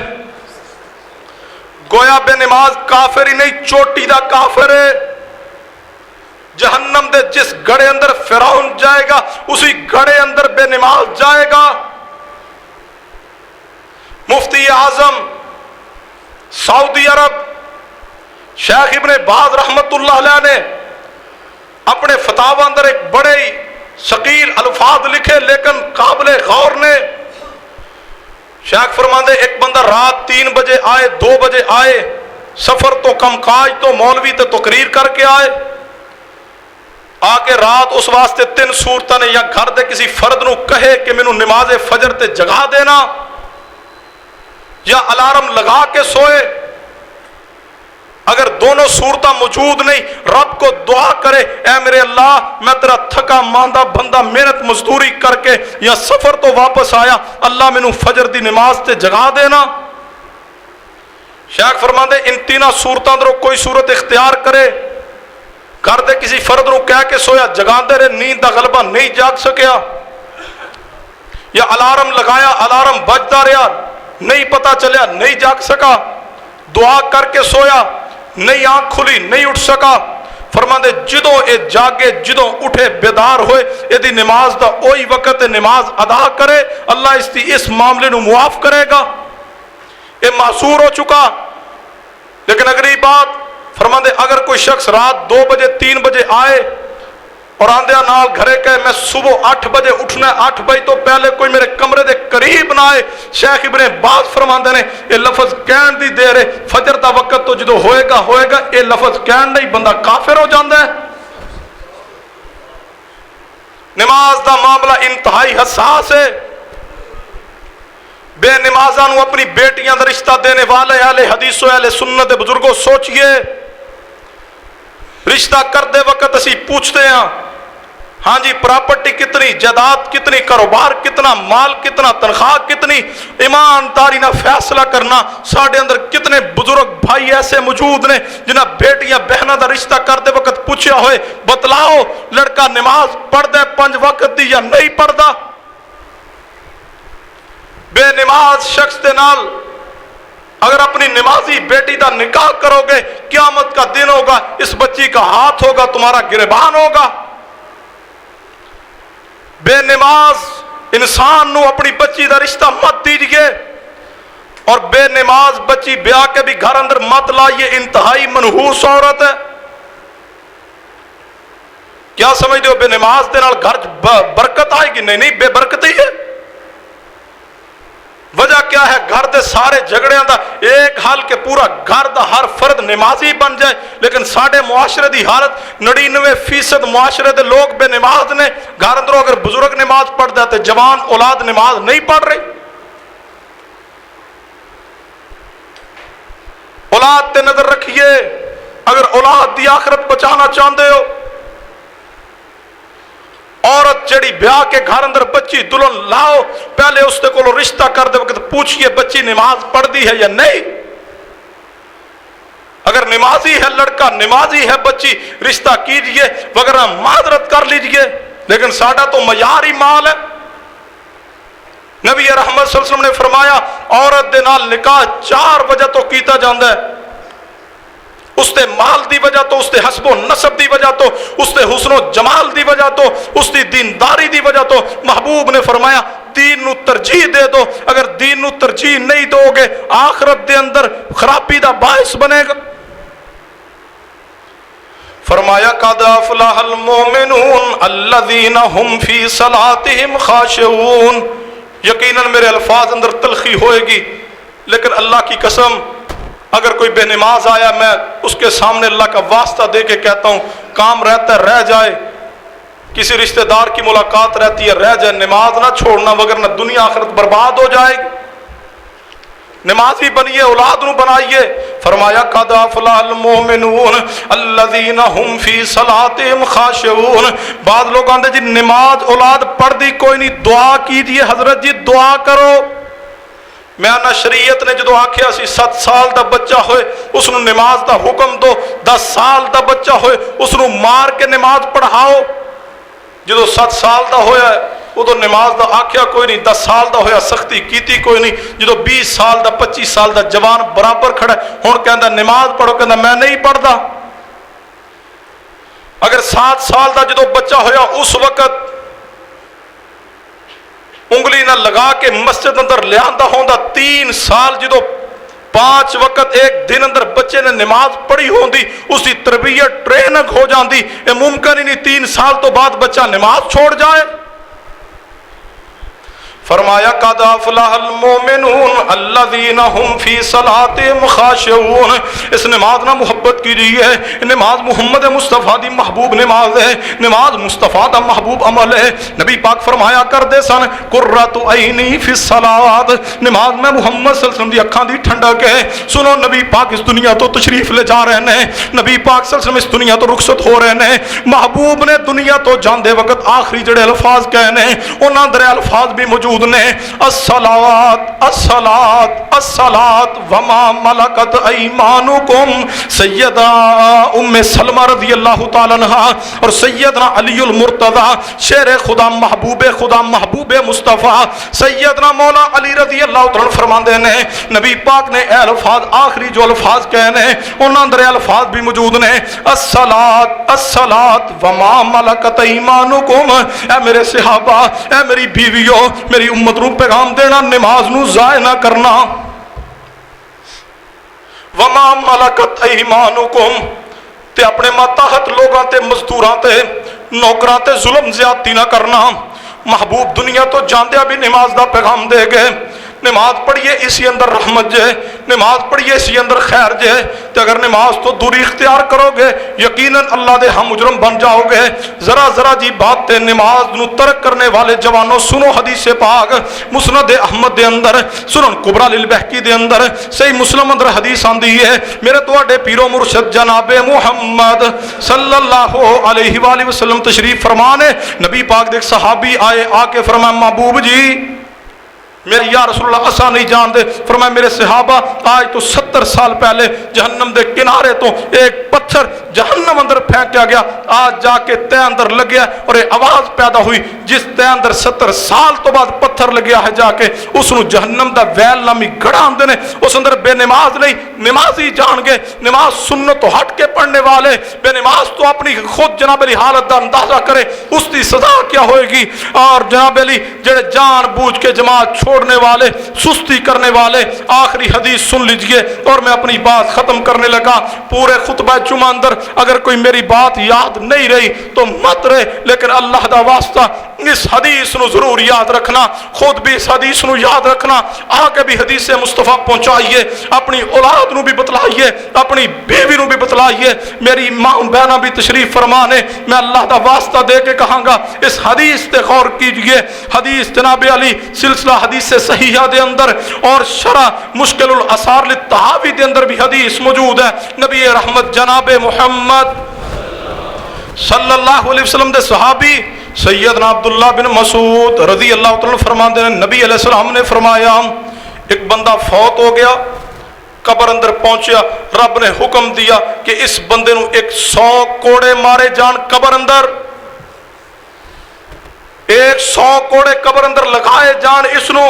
گویا بے نماز کافر ہی نہیں، چوٹی دا کافر ہے۔ جہنم دے جس گڑے اندر فرعون جائے گا، اسی گڑے اندر بے نماز جائے گا۔ مفتی اعظم سعودی عرب شیخ ابن باز رحمت اللہ علیہ نے اپنے فتاوی اندر ایک بڑے ثقیل الفاظ لکھے لیکن قابل غور نے۔ شیخ فرماندے ایک بندہ رات 3 بجے آئے، 2 بجے آئے، سفر تو کم کاج تو مولوی تے تقریر کر کے آئے، آ کے رات اس واسطے 3 صورتاں نے یا گھر دے کسی فرد نو کہے کہ مینوں نماز فجر تے جگا دینا، یا الارم لگا کے سوئے۔ اگر دونوں صورتاں موجود نہیں، رب کو دعا کرے اے میرے اللہ میں تیرا تھکا ماندہ بندہ محنت مزدوری کر کے یا سفر تو واپس آیا، اللہ مینوں فجر دی نماز تے جگا دینا۔ شیخ فرماندے ان 3 صورتاں اندروں کوئی صورت اختیار کرے، گھر دے کسی فرد نو کہہ کے سویا، جگاندے رہے، نیند دا غلبہ نہیں جاگ سکیا، یا الارم لگایا الارم بجدا رہا نہیں پتا چلیا نہیں جاگ سکا، دعا کر کے سویا نہیں آنکھ کھلی نہیں اٹھ سکا۔ فرماندے جدوں اے جاگے جدوں اٹھے بیدار ہوئے، اے دی نماز دا اوہی وقت نماز ادا کرے، اللہ اس معاملے نو معاف کرے گا۔ اے معذور ہو چکا۔ لیکن اگلی بات فرماندے اگر کوئی شخص رات 2 بجے 3 بجے آئے اور آندیا نال گھرے کہے میں صبح 8 بجے اٹھنا ہے، 8 بجے تو پہلے کوئی میرے کمرے دے قریب نہ آئے، شیخ ابن باز فرماندے نے یہ لفظ کہن دی دیر ہے، فجر دا وقت تو جدو ہوئے گا یہ لفظ کہن نہیں بندہ کافر ہو جاندہ ہے۔ نماز دا معاملہ انتہائی حساس ہے۔ بے نمازاں نو اپنی بیٹیاں دا رشتہ دینے والے اہل حدیث و اہل سنت بزرگوں سوچئے، رشتہ کردے وقت اسی پوچھتے ہیں ہاں جی پراپرٹی کتنی، جائیداد کتنی، کاروبار کتنا، مال کتنا، تنخواہ کتنی، ایمانداری نہ فیصلہ کرنا۔ ساڑھے اندر کتنے بزرگ بھائی ایسے موجود نے جنہاں بیٹیاں بہنہ دا رشتہ کردے وقت پوچھیا ہوئے بتلاؤ لڑکا نماز پڑھ دے 5 وقت دی یا نہیں پڑھ دا۔ بے نماز شخص دے نال اگر اپنی نمازی بیٹی دا نکاح کرو گے، قیامت کا دن ہوگا، اس بچی کا ہاتھ ہوگا، تمہارا گریبان ہوگا۔ بے نماز انسان نو اپنی بچی دا رشتہ مت دیجئے، اور بے نماز بچی بیاہ کے بھی گھر اندر مت لائیے، انتہائی منحوس عورت ہے۔ کیا سمجھتے ہو بے نماز دے نال گھر برکت آئے گی؟ نہیں، بے برکتی ہے۔ وجہ کیا ہے گھر دے سارے جھگڑیاں دا ایک حل کہ پورا گھر دا ہر فرد نمازی بن جائے، لیکن ساڑھے معاشرے دی حالت 99% معاشرے دے لوگ بے نماز نے. گھر اندروں اگر بزرگ نماز پڑھ جاتے جوان اولاد نماز نہیں پڑھ رہی. اولاد تے نظر رکھیے، اگر اولاد دی آخرت بچانا چاہتے ہو. عورت جڑی بیاہ کے گھر اندر بچی دلہن لاؤ، پہلے اس دے کو رشتہ کر دے وقت پوچھئے بچی نماز پڑھتی ہے یا نہیں. اگر نمازی ہے لڑکا، نمازی ہے بچی، رشتہ کیجئے، وگرنہ معذرت کر لیجئے. لیکن ساڈا تو معیار ہی مال ہے. نبی رحمت صلی اللہ علیہ وسلم نے فرمایا عورت دے نال نکاح 4 وجہ تو کیتا جاندا ہے. اس دے مال دی وجہ تو، اس دے حسب و نسب دی وجہ تو، اس دے حسن و جمال دی وجہ تو، اس دی دینداری دی وجہ تو. محبوب نے فرمایا دین نو ترجیح دے دو. اگر دین نو ترجیح نہیں دو گے آخرت دے اندر خرابی دا باعث بنے گا. فرمایا قد افلح المؤمنون الذین هم فی صلاتهم خاشعون. یقیناً میرے الفاظ اندر تلخی ہوئے گی، لیکن اللہ کی قسم اگر کوئی بے نماز آیا میں اس کے سامنے اللہ کا واسطہ دے کے کہتا ہوں کام رہتا ہے رہ جائے، کسی رشتہ دار کی ملاقات رہتی ہے رہ جائے، نماز نہ چھوڑنا وگرنہ دنیا آخرت برباد ہو جائے گی. نمازی بنیے، اولاد نو بنائیے. فرمایا قد افلح المؤمنون الذین هم فی صلاتهم خاشعون. بعض لوگ آندے جی نماز اولاد پڑھ دی کوئی نہیں، دعا کیجئے حضرت جی دعا کرو. میں نہ شریعت نے جدو آکھیا سی 7 سال دا بچہ ہوئے اس نو نماز دا حکم دو، 10 سال دا بچہ ہوئے اس نو مار کے نماز پڑھاؤ. جدو 7 سال دا ہویا ہے وہ تو نماز دا آکھیا کوئی نہیں، 10 سال دا ہویا سختی کیتی کوئی نہیں، جدو 20 سال دا 25 سال دا جوان برابر کھڑا ہے ہن کہندا نماز پڑھو، کہندا میں نہیں پڑھدا. اگر 7 سال دا جدو بچہ ہویا اس وقت انگلی نہ لگا کے مسجد اندر لیاندہ ہوندا، 3 سال جدو 5 وقت ایک دن اندر بچے نے نماز پڑھی ہوندی، اس کی تربیت ٹریننگ ہو جاندی. یہ ممکن ہی نہیں 3 سال تو بعد بچہ نماز چھوڑ جائے. فرمایا قد افلح المؤمنون الذین هم فی صلاتهم خاشعون. اس نماز نہ محبت کیجیے. نماز محمد مصطفیٰ دی محبوب نماز ہے، نماز مصطفیٰ دا محبوب عمل ہے. نبی پاک فرمایا کردے سن قرۃ عینی فی الصلاۃ. نماز میں محمد صلی اللہ علیہ وسلم دی اکھاں دی ٹھنڈک ہے. سنو نبی پاک اس دنیا تو تشریف لے جا رہے ہیں، نبی پاک صلی اللہ علیہ وسلم اس دنیا تو رخصت ہو رہے ہیں. محبوب نے دنیا تو جاندے وقت آخری جڑے الفاظ کہنے انہاں دے الفاظ بھی موجود نے الصلاۃ الصلاۃ الصلاۃ وما ملکت ایمانکم. سیدہ ام سلمہ رضی اللہ تعالی عنہ اور سیدنا علی المرتضی شیر خدا محبوب مصطفیٰ سیدنا مولا علی رضی اللہ تعالی عنہ فرماندے نے نبی پاک نے اے الفاظ آخری جو الفاظ کہنے انہاں دے الفاظ بھی موجود نے الصلاۃ الصلاۃ وما ملکت ایمانکم. اے میرے صحابہ، اے میری بیویوں، میری امت نو پیغام دینا نماز نو ضائع نہ کرنا. وما ملکت ایمانکم تے اپنے ماتحت لوگاں تے مزدوراں تے نوکراں تے ظلم زیادتی نہ کرنا. محبوب دنیا تو جاندیا بھی نماز دا پیغام دے گئے. نماز پڑھیے اسی اندر رحمت جے، نماز پڑھیے اسی اندر خیر جے. تے اگر نماز تو دوری اختیار کرو گے یقیناً اللہ دے ہم مجرم بن جاؤ گے. ذرا ذرا جی بات تے نماز نو ترک کرنے والے جوانوں سنو حدیث پاک مسند احمد دے اندر، سنن کبریٰ للبہقی دے اندر، صحیح مسلم اندر حدیث آندی ہے. میرے تواڈے پیر و مرشد جناب محمد صلی اللہ علیہ وآلہ وسلم تشریف فرمانے. نبی پاک دے صحابی آئے، آ کے فرمایا محبوب جی میرے یا رسول اللہ اسا نہیں جان دے. فرمایا میرے صحابہ آج تو 70 سال پہلے جہنم دے کنارے تو ایک پتھر جہنم اندر پھینکیا گیا، آج جا کے تے اندر لگیا اور ایک آواز پیدا ہوئی جس تے اندر 70 سال تو بعد پتھر لگیا ہے جا کے اس نو جہنم دا ویل نامی گڑا آندے نے. اس اندر بے نماز نہیں، نمازی جان گے. نماز سنت تو ہٹ کے پڑھنے والے، بے نماز تو اپنی خود جناب علی حالت دا اندازہ کرے اس کی سزا کیا ہوئے گی. اور جناب علی جڑے جان بوجھ کے جماعت چھوڑنے والے، سستی کرنے والے، آخری حدیث سن لیجئے اور میں اپنی بات ختم کرنے لگا. پورے خطبہ جمعہ اندر اگر کوئی میری بات یاد نہیں رہی تو مت رہے، لیکن اللہ دا واسطہ اس حدیث نو ضرور یاد رکھنا، خود بھی اس حدیث نو یاد رکھنا، آگے بھی حدیث مصطفیٰ پہنچائیے، اپنی اولاد نو بھی بتلائیے، اپنی بیوی نو بھی بتلائیے۔ میری ماں بہنہ بھی تشریف فرمانے، میں اللہ دا واسطہ دے کے کہاں گا اس حدیث تے غور کیجئے۔ حدیث جناب علی سلسلہ حدیث صحیحہ دے اندر اور شرح مشکل الاثار للطحاوی دے اندر بھی حدیث موجود ہے۔ نبی رحمت جناب محمد صلی اللہ علیہ وسلم دے صحابی سیدنا عبداللہ بن مسعود رضی اللہ تعالیٰ فرماندے ہیں، نبی علیہ السلام نے فرمایا ایک بندہ فوت ہو گیا، قبر اندر پہنچیا، رب نے حکم دیا کہ اس بندے نو 100 کوڑے مارے جان قبر اندر، 100 کوڑے قبر اندر لگائے جان اس نو۔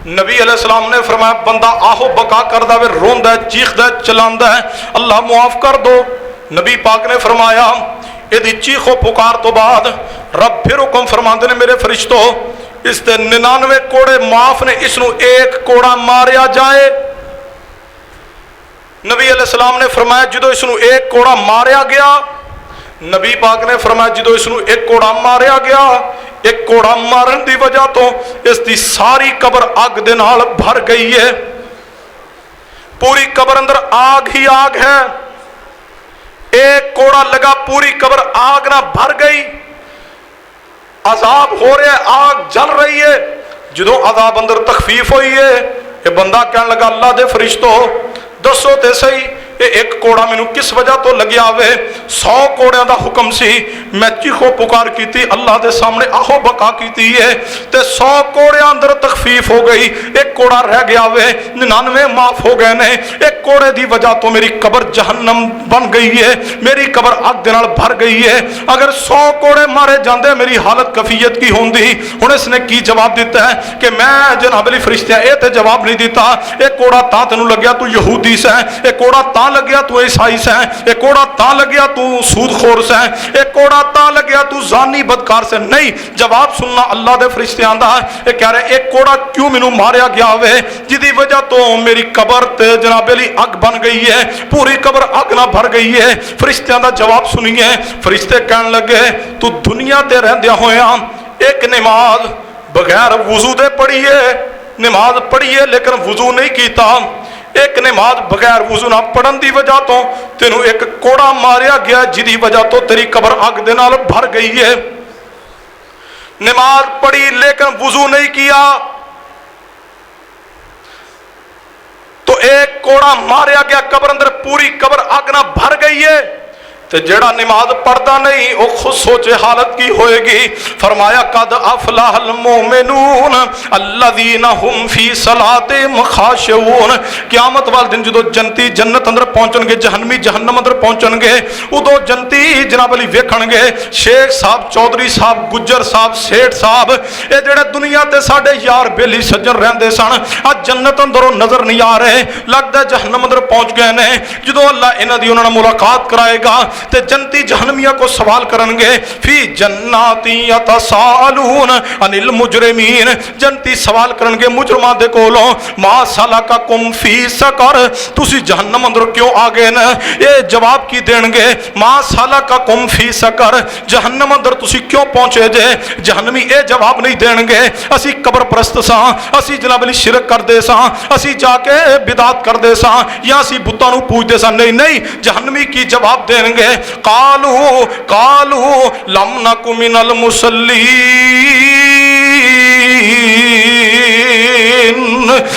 نبی علیہ السلام نے فرمایا بندہ آہو بکا کردہ وے، روندہ ہے، چیخدہ ہے، چلاندہ ہے، اللہ معاف کر دو۔ نبی پاک نے فرمایا یہ چیخ و پکار تو بعد رب پھر حکم فرماندے نے میرے فرشتو اس تے 99 کوڑے معاف نے، اس نو 1 کوڑا ماریا جائے۔ نبی علیہ السلام نے فرمایا جدو اس نو 1 کوڑا ماریا گیا، نبی پاک نے فرمایا جدو اس نو 1 کوڑا ماریا گیا، 1 کوڑا مارن دی وجہ تو اس دی ساری قبر آگ دے نال بھر گئی ہے، پوری قبر اندر آگ ہی آگ ہے، 1 کوڑا لگا پوری قبر آگ نہ بھر گئی، عذاب ہو رہا ہے، آگ جل رہی ہے۔ جدو عذاب اندر تخفیف ہوئی ہے، یہ بندہ کہنے لگا اللہ دے فرشتو دسو تے صحیح یہ 1 کوڑا مینوں کس وجہ تو لگیا ہوئے؟ 100 کوڑیاں دا حکم سی، میں چیخو پکار کیتی، اللہ دے سامنے آہو بکا کیتی ہے تے 100 کوڑیاں اندر تخفیف ہو گئی، 1 کوڑا رہ گیا ہوئے، 99 معاف ہو گئے نے، 1 کوڑے دی وجہ تو میری قبر جہنم بن گئی ہے، میری قبر آگ دے نال بھر گئی ہے۔ اگر 100 کوڑے مارے جاندے میری حالت کفیت کی ہوندی۔ ہن اس نے کی جواب دیتا ہے کہ میں جناب علی فرشتہ اے تے جواب نہیں دیتا، 1 کوڑا تا تینوں لگیا تو یہودی سے، 1 کوڑا تا لگیا تو عیسائی سے، 1 کوڑا تا لگیا تو سود خور سے، 1 کوڑا تا لگیا تو زانی بدکار سے، نہیں، جواب سننا اللہ دے فرشتے آندا ہے۔ یہ کہہ رہے 1 کوڑا کیوں مینوں ماریا گیا ہوئے جدی وجہ تو میری قبر تے جناب علی اگ بن گئی ہے، پوری قبر اگ نہ بھر گئی ہے۔ فرشتیاں دا جواب سنیے، فرشتے کہنے لگے تو دنیا تے رہندیاں ہویاں ایک نماز بغیر وضو دے پڑھی ہے، نماز پڑھی ہے لیکن وضو نہیں کیتا، ایک نماز بغیر وضو نہ پڑھن دی وجہ تو تینوں 1 کوڑا ماریا گیا جدی وجہ تو تیری قبر اگ دے نال بھر گئی ہے۔ نماز پڑھی لیکن وضو نہیں کیا تو 1 کوڑا ماریا گیا قبر اندر، پوری قبر اگ نہ بھر گئی ہے۔ تو جڑا نماز پڑھتا نہیں وہ خود سوچے حالت کی ہوئے گی۔ فرمایا قد افلح المؤمنون الذین هم فی صلاتهم خاشعون، قیامت والے دن جدو جنتی جنت اندر پہنچن گے، جہنمی جہنم اندر پہنچن گے، ادو جنتی جناب علی ویکھن گے شیخ صاحب، چودھری صاحب، گجر صاحب، سیٹھ صاحب، اے جڑے دنیا تے ساڈے یار بیلی سجن رہندے سن، اج جنت اندروں نظر نہیں آ رہے، لگدا ہے جہنم اندر پہنچ گئے نے۔ جدو اللہ انہاں دی انہاں نال ملاقات کرائے گا تے جنتی جہنمیہ کو سوال کرن گے، فی جناتی یتساءلون عن المجرمین، جنتی سوال کرن گے مجرمان دے کولوں، ما سلککم فی سقر، تسی جہنم اندر کیوں آ گئے نا؟ یہ جواب کی دین گے، ما سلککم فی سقر، جہنم اندر تسی کیوں پہنچے جے؟ جہنمی اے جواب نہیں دین گے اسی قبر پرست ساں، اسی جناب علی شرک کر دے ساں، اسی جا کے بدعت کر دے ساں، یا اسی بتاں نو پوج دے ساں، نہیں نہیں، جہنمی کی جواب دین گے، قالوا لم نک من المصلین،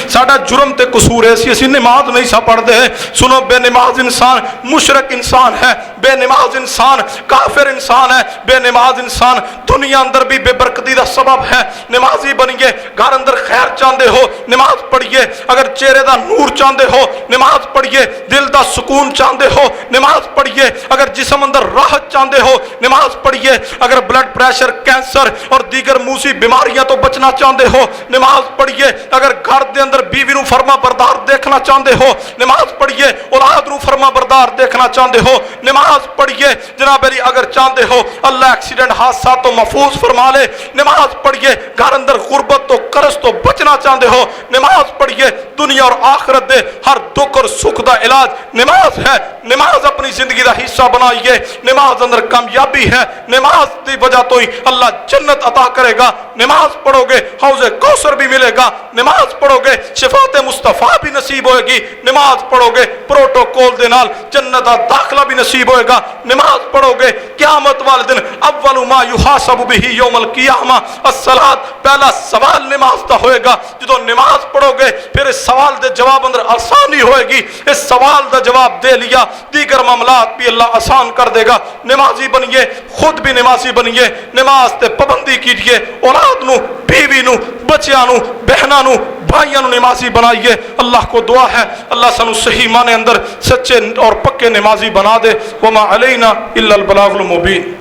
ساڈا جرم تے قصور ہے اسی نماز نہیں سا پڑھ دے۔ سنو، بے نماز انسان مشرک انسان ہے، بے نماز انسان کافر انسان ہے، بے نماز انسان دنیا اندر بھی بے برکتی دا سبب ہے۔ نمازی بنیے، گھر اندر خیر چاہندے ہو نماز پڑھیے، اگر چہرے دا نور چاہندے ہو نماز پڑھیے، دل دا سکون چاہندے ہو نماز پڑھیے، اگر جسم اندر راحت چاہندے ہو نماز پڑھیے، اگر بلڈ پریشر، کینسر اور دیگر موسی بیماریاں تو بچنا چاہندے ہو نماز پڑھیے، اگر گھر دے اندر بیوی نو فرما بردار دیکھنا چاہندے ہو نماز پڑھیے، اولاد نو فرما بردار دیکھنا چاہندے ہو نماز پڑھیے، جناب علی اگر چاہندے ہو اللہ ایکسیڈنٹ حادثات تو محفوظ فرما لے نماز پڑھیے، گھر اندر غربت تو قرض تو بچنا چاہندے ہو نماز پڑھیے، دنیا اور آخرت دے ہر دکھ اور سکھ دا علاج نماز ہے. نماز اپنی زندگی دا حصہ بنائیے. نماز اندر کامیابی ہے. نماز دی وجہ تو ہی اللہ جنت عطا کرے گا. نماز پڑھو گے حوض کوثر بھی ملے گا. نماز پڑھو گے شفاعت مصطفیٰ بھی نصیب ہوئے گی. نماز پڑھو گے پروٹوکول دے نال جنت دا داخلہ بھی نصیب ہوئے گا. نماز پڑھو گے قیامت والے دن اول ما یحاسب به یوم القیامہ الصلاۃ. پہلا سوال نماز دا ہوئے گا. جدو نماز پڑھو گے پھر اس سوال دے جواب اندر آسانی ہوئے گی. اس سوال دا جواب دے لیا دیگر معاملات بھی اللہ آسان کر دے گا. نمازی بنیے, خود بھی نمازی بنیے. نماز تے پابندی کیجئے. اولاد نو, بیوی نو, بچیاں نو, بہناں نو, بھائیاں نو نمازی بنائیے. اللہ کو دعا ہے اللہ سانو صحیح معنی اندر سچے اور پکے نمازی بنا دے. وما علینا الا البلاغ المبین.